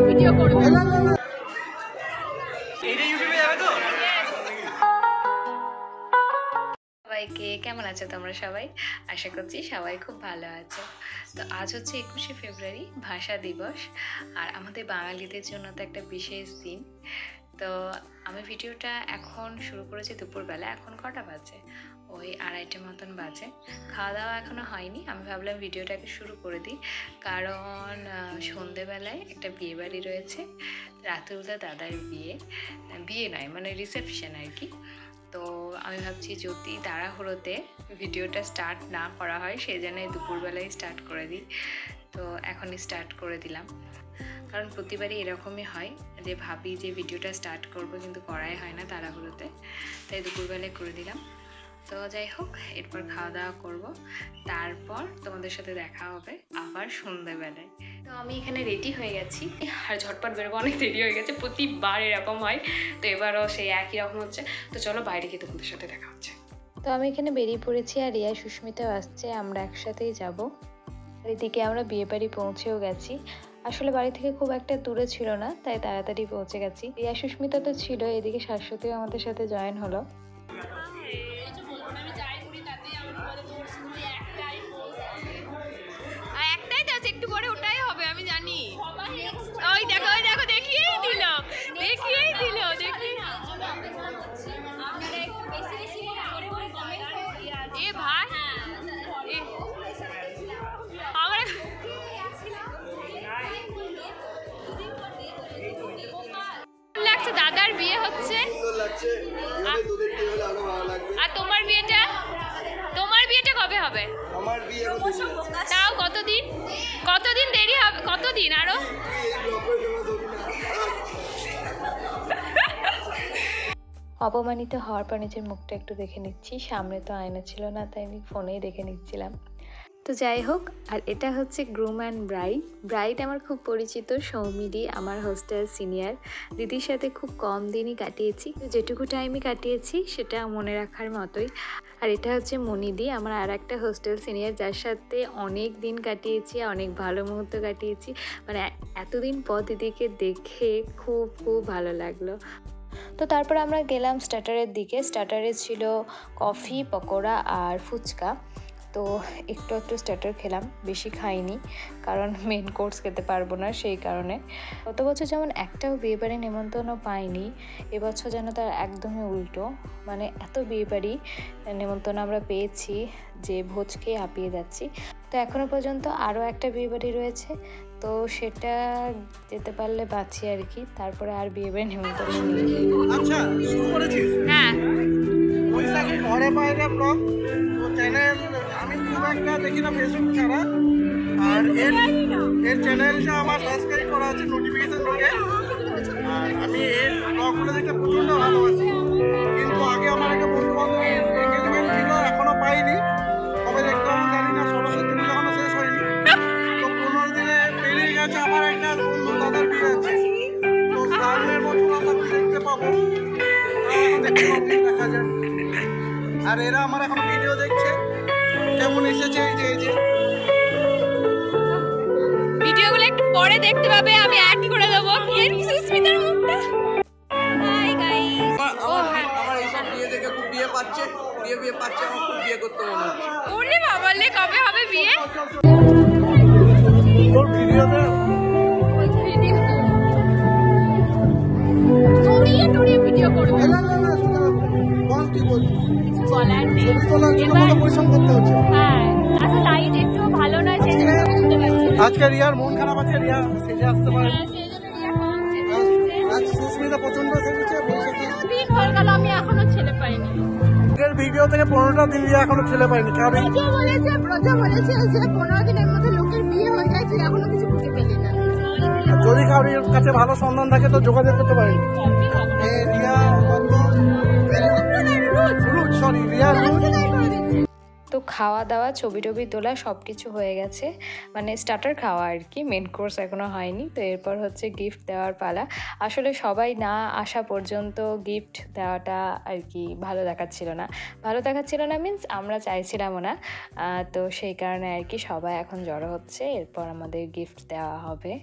Video করবে সবাইকে কেমন আছো তোমরা সবাই? আশা করছি সবাই খুব ভালো আছো। তো আজ হচ্ছে 21শে ফেব্রুয়ারি ভাষা দিবস, আর আমাদের বাঙালিদের জন্য তো একটা বিশেষ দিন। তো আমি ভিডিওটা এখন শুরু করেছি দুপুরবেলা। এখন কটা বাজে? ওই 2:30 মতন বাজে। খাওয়া দাওয়া এখনও হয়নি। আমি ভাবলাম ভিডিওটাকে শুরু করে দিই, কারণ সন্ধেবেলায় একটা বিয়ে বাড়ি রয়েছে, রাতুলদা দাদার বিয়ে নয় মানে রিসেপশন আর কি। তো আমি ভাবছি যদি তাড়াহুড়োতে ভিডিওটা স্টার্ট না করা হয় সেই জন্য দুপুরবেলায় স্টার্ট করে দিই। তো এখনই স্টার্ট করে দিলাম, কারণ প্রতিবারই এরকমই হয় যে ভাবি যে ভিডিওটা স্টার্ট করব কিন্তু করাই হয় না তাড়াহুড়োতে, তাই দুপুরবেলায় করে দিলাম। তো যাই হোক, এরপর খাওয়া দাওয়া করব, তারপর তোমাদের সাথে দেখা হবে আবার সন্ধ্যাবেলায়। তো আমি এখানে রেডি হয়ে গেছি, আর ঝটপট বেরোবো, অনেক দেরি হয়ে গেছে, প্রতিবার এরকম হয়, তো এবারও সেই একই রকম হচ্ছে। তো চলো বাইরে গিয়ে তোমাদের সাথে দেখা হচ্ছে। তো আমি এখানে বেরিয়ে পড়েছি, আর রিয়া সুস্মিতাও আসছে, আমরা একসাথেই যাব। এদিকে আমরা বিয়ে বাড়ি পৌঁছেও গেছি। আসলে বাড়ি থেকে খুব একটা দূরে ছিল না, তাই তাড়াতাড়ি পৌঁছে গেছি। রিয়া সুস্মিতা তো ছিল, এদিকে শাশ্বতীও আমাদের সাথে জয়েন হলো। একটু পরে ওটাই হবে আমি জানি। ওই দেখো দেখিয়েই দিল দেখি। এ ভাই আমার লাগছে, দাদার বিয়ে হচ্ছে। আর তোমার বিয়েটা কবে হবে? তাও কতদিন দেরি হবে? কতদিন আরো? অপমানিত হওয়ার পর নিজের মুখটা একটু দেখে নিচ্ছি। সামনে তো আয়না ছিল না, তাই আমি ফোনেই দেখে নিচ্ছিলাম। তো যাই হোক, আর এটা হচ্ছে গ্রুম অ্যান্ড ব্রাইড আমার খুব পরিচিত সৌমিদি, আমার হোস্টেল সিনিয়র। দিদির সাথে খুব কম দিনই কাটিয়েছি, যেটুকু টাইমই কাটিয়েছি সেটা মনে রাখার মতোই। আর এটা হচ্ছে মনিদি, আমার আর একটা হোস্টেল সিনিয়র, যার সাথে অনেক দিন কাটিয়েছি, অনেক ভালো মুহূর্ত কাটিয়েছি। মানে এতদিন পর দিদিকে দেখে খুব ভালো লাগলো। তো তারপর আমরা গেলাম স্টার্টারের দিকে। স্টার্টারে ছিল কফি, পকোড়া আর ফুচকা। তো একটু স্টার্টার খেলাম, বেশি খাইনি, কারণ মেন কোর্স খেতে পারবো না সেই কারণে। গত বছর যেমন একটাও বিয়েবাড়ি নেমন্তন্ন পাইনি, এবছর যেন তার একদমই উল্টো। মানে এত বিয়েবাড়ি নেমন্তন্ন আমরা পেয়েছি যে ভোজ খেয়ে হাঁপিয়ে যাচ্ছি। তো এখনও পর্যন্ত আরও একটা বিয়েবাড়ি রয়েছে, তো সেটা যেতে পারলে বাঁচি আর কি, তারপরে আর বিয়েবাড়ি নেমন্তন্ন নেই। আচ্ছা, শুরু করেছিস? হ্যাঁ, বৈশাখী ঘরে বাইরে ব্লগ চ্যানেল আমি খুব একটা দেখি না ফেসবুক ছাড়া, আর এর চ্যানেলটা আমার সাবস্ক্রাইব করা আছে, নোটিফিকেশন ঢোকে। আর আমি এর ব্লগগুলো দেখতে প্রচণ্ড ভালোবাসি, কিন্তু আগে আমার একটা বন্ধু বান্ধবের এঙ্গেজমেন্ট ছিল, এখনও পাইনি, কবে দেখতে আমি জানি না, সরস্বতী পুজো এখনো শেষ হয়নি। তো 15 দিনে পেরিয়ে গেছে, আমার একটা বন্ধু দাদার বিয়ে আছে, তো সামনের বছর আমরা দেখতে পাবো, দেখা যায়। আর এরা আমার এখন ভিডিও দেখছে, কেমন এসেছে এই যে ভিডিওগুলো একটু পরে দেখতে পাবে, আমি অ্যাড করে দেবো সুস্মিতার মুখটা। হাই গাইস, আমার এইসব বিয়ে দেখে খুব বিয়ে পাচ্ছে, আমার খুব বিয়ে করতে মনে হচ্ছে। ওরে বাবা লে, কবে হবে বিয়ে? তোর ভিডিওতে ভিডিও করবে না বল, কি বলছিস? কিছু বলার নেই, ছবি তোলার জন্য কত পরিশ্রম করতে হচ্ছে। হ্যাঁ আচ্ছা, লাইট একটু ভালো নয়, সেই জন্য বুঝতে পারছি। আজকে রিয়ার মন খারাপ আছে, রিয়া সেজে আসতে পারে। আজ সুস্মিতা প্রচন্ড সেজেছে, বৈশাখী দিন হয়ে গেল, আমি এখনো ছেলে পাইনি। এর ভিডিও থেকে 15টা দিন রিয়া এখনো ছেলে পাইনি। কারণ ব্রজা বলেছে যে 15 দিনের মধ্যে লোকের বিয়ে হয়ে যায়, তুই এখনো কিছু বুঝতে পেলি না। যদি কারোর কাছে ভালো সন্ধান থাকে তো যোগাযোগ করতে পারি। রিয়া তো খাওয়া দাওয়া ছবি টবি তোলা সব কিছু হয়ে গেছে, মানে স্টার্টার খাওয়া আর কি, মেন কোর্স এখনও হয়নি। তো এরপর হচ্ছে গিফট দেওয়ার পালা। আসলে সবাই না আসা পর্যন্ত গিফট দেওয়াটা আর কি ভালো দেখাচ্ছিল না মিন্স আমরা চাইছিলামও না। তো সেই কারণে আর কি সবাই এখন জড়ো হচ্ছে, এরপর আমাদের গিফট দেওয়া হবে।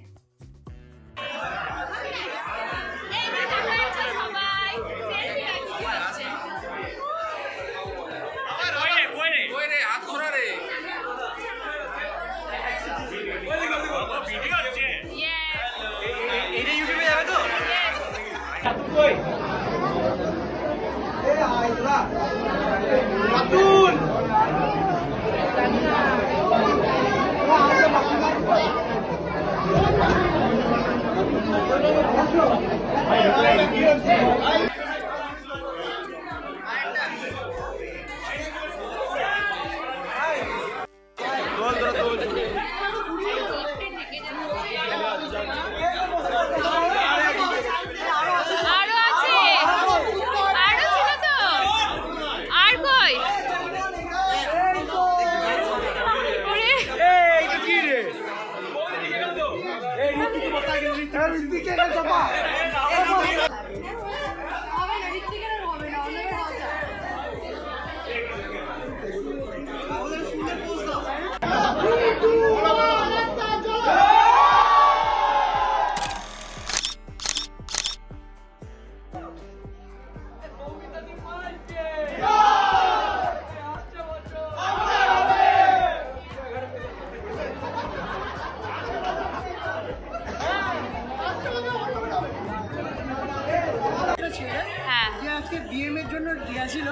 ডিএম এর জন্য দিয়া ছিল,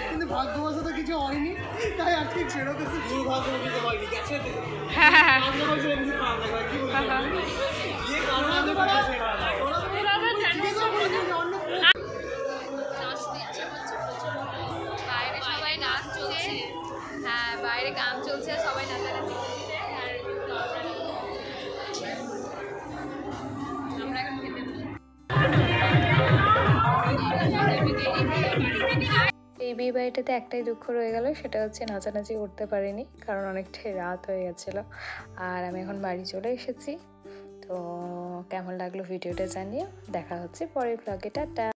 কিন্তু ভাগ্যবশত কিছু হয়নি, তাই আজকে ছেড়ে দিয়েছি। দুর্ভাগ্যবশত হয়নি, গেছে বাইরে গান চলছে, সবাই নাচানাচি করছে। আমরা এখন এই বিয়ে বাড়িটাতে একটাই দুঃখ রয়ে গেল, সেটা হচ্ছে নাচানাচি করতে পারিনি, কারণ অনেকটাই রাত হয়ে গেছিল। আর আমি এখন বাড়ি চলে এসেছি। তো কেমন লাগলো ভিডিওটা জানিও, দেখা হচ্ছে পরের ব্লগে, টাটা।